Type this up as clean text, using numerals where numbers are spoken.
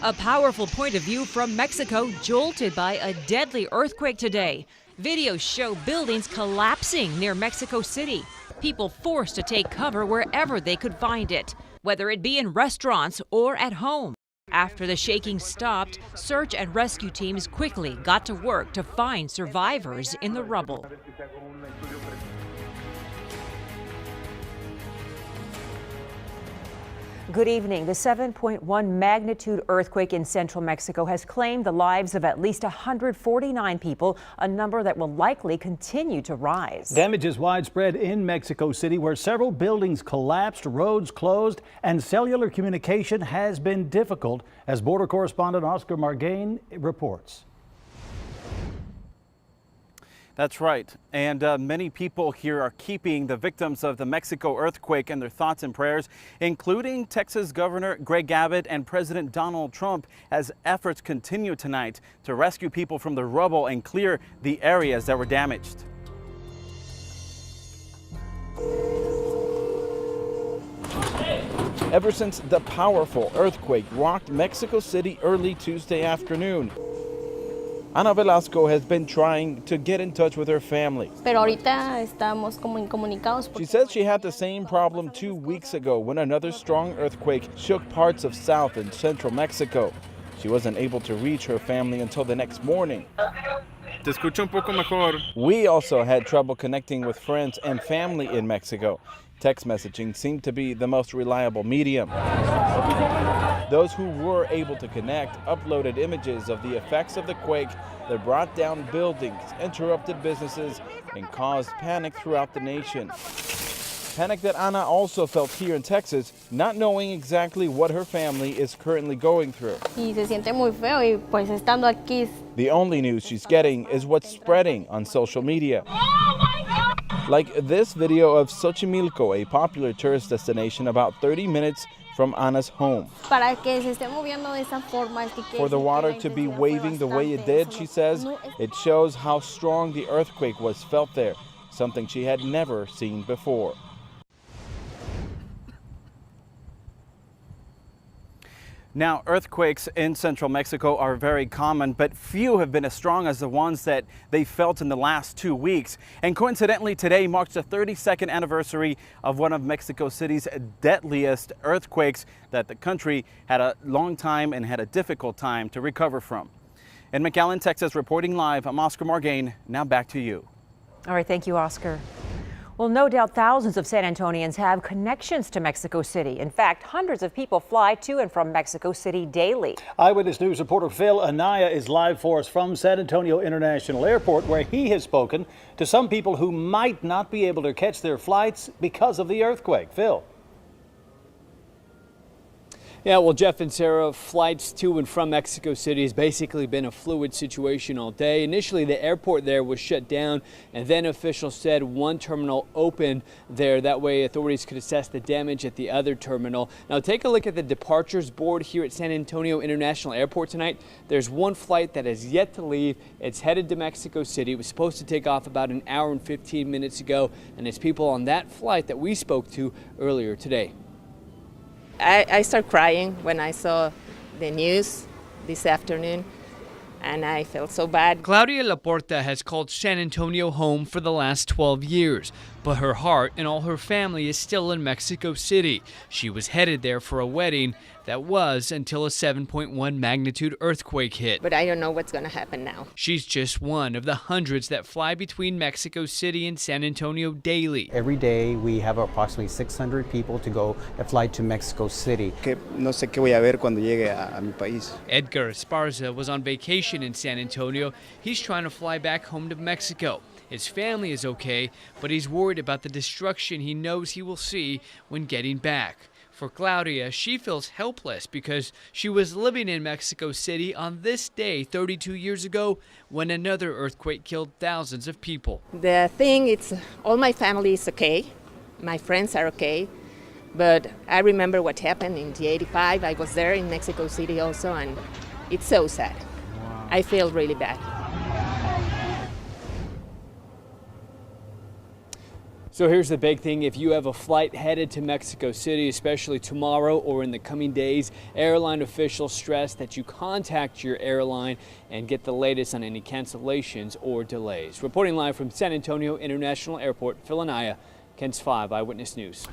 A powerful point of view from Mexico jolted by a deadly earthquake today. Videos show buildings collapsing near Mexico City. People forced to take cover wherever they could find it, whether it be in restaurants or at home. After the shaking stopped, search and rescue teams quickly got to work to find survivors in the rubble. Good evening. The 7.1 magnitude earthquake in central Mexico has claimed the lives of at least 149 people, a number that will likely continue to rise. Damage is widespread in Mexico City, where several buildings collapsed, roads closed, and cellular communication has been difficult, as border correspondent Oscar Margain reports. That's right. And many people here are keeping the victims of the Mexico earthquake in their thoughts and prayers, including Texas Governor Greg Abbott and President Donald Trump, as efforts continue tonight to rescue people from the rubble and clear the areas that were damaged. Ever since the powerful earthquake rocked Mexico City early Tuesday afternoon, Ana Velasco has been trying to get in touch with her family. She says she had the same problem 2 weeks ago when another strong earthquake shook parts of South and Central Mexico. She wasn't able to reach her family until the next morning. Te escucho un poco mejor. We also had trouble connecting with friends and family in Mexico. Text messaging seemed to be the most reliable medium. Those who were able to connect uploaded images of the effects of the quake that brought down buildings, interrupted businesses, and caused panic throughout the nation. Panic that Ana also felt here in Texas, not knowing exactly what her family is currently going through. The only news she's getting is what's spreading on social media. Like this video of Xochimilco, a popular tourist destination about 30 minutes from Ana's home. For the water to be waving the way it did, she says, it shows how strong the earthquake was felt there, something she had never seen before. Now, earthquakes in central Mexico are very common, but few have been as strong as the ones that they felt in the last 2 weeks. And coincidentally, today marks the 32nd anniversary of one of Mexico City's deadliest earthquakes that the country had a long time and had a difficult time to recover from. In McAllen, Texas, reporting live, I'm Oscar Margain. Now back to you. All right, thank you, Oscar. Well, no doubt thousands of San Antonians have connections to Mexico City. In fact, hundreds of people fly to and from Mexico City daily. Eyewitness News reporter Phil Anaya is live for us from San Antonio International Airport, where he has spoken to some people who might not be able to catch their flights because of the earthquake. Phil. Yeah, well, Jeff and Sarah, flights to and from Mexico City has basically been a fluid situation all day. Initially, the airport there was shut down, and then officials said one terminal opened there. That way, authorities could assess the damage at the other terminal. Now, take a look at the departures board here at San Antonio International Airport tonight. There's one flight that has yet to leave. It's headed to Mexico City. It was supposed to take off about an hour and 15 minutes ago, and it's people on that flight that we spoke to earlier today. I started crying when I saw the news this afternoon, and I felt so bad. Claudia Laporta has called San Antonio home for the last 12 years, but her heart and all her family is still in Mexico City. She was headed there for a wedding that was until a 7.1 magnitude earthquake hit. But I don't know what's going to happen now. She's just one of the hundreds that fly between Mexico City and San Antonio daily. Every day we have approximately 600 people to go a flight to Mexico City. No sé qué voy a ver cuando llegue a mi país. Edgar Esparza was on vacation in San Antonio. He's trying to fly back home to Mexico. His family is okay, but he's worried about the destruction he knows he will see when getting back. For Claudia, she feels helpless because she was living in Mexico City on this day 32 years ago when another earthquake killed thousands of people. The thing is, all my family is okay. My friends are okay. But I remember what happened in the 85. I was there in Mexico City also, and it's so sad. Wow. I feel really bad. So here's the big thing. If you have a flight headed to Mexico City, especially tomorrow or in the coming days, airline officials stress that you contact your airline and get the latest on any cancellations or delays. Reporting live from San Antonio International Airport, Phil Anaya, KENS 5 Eyewitness News.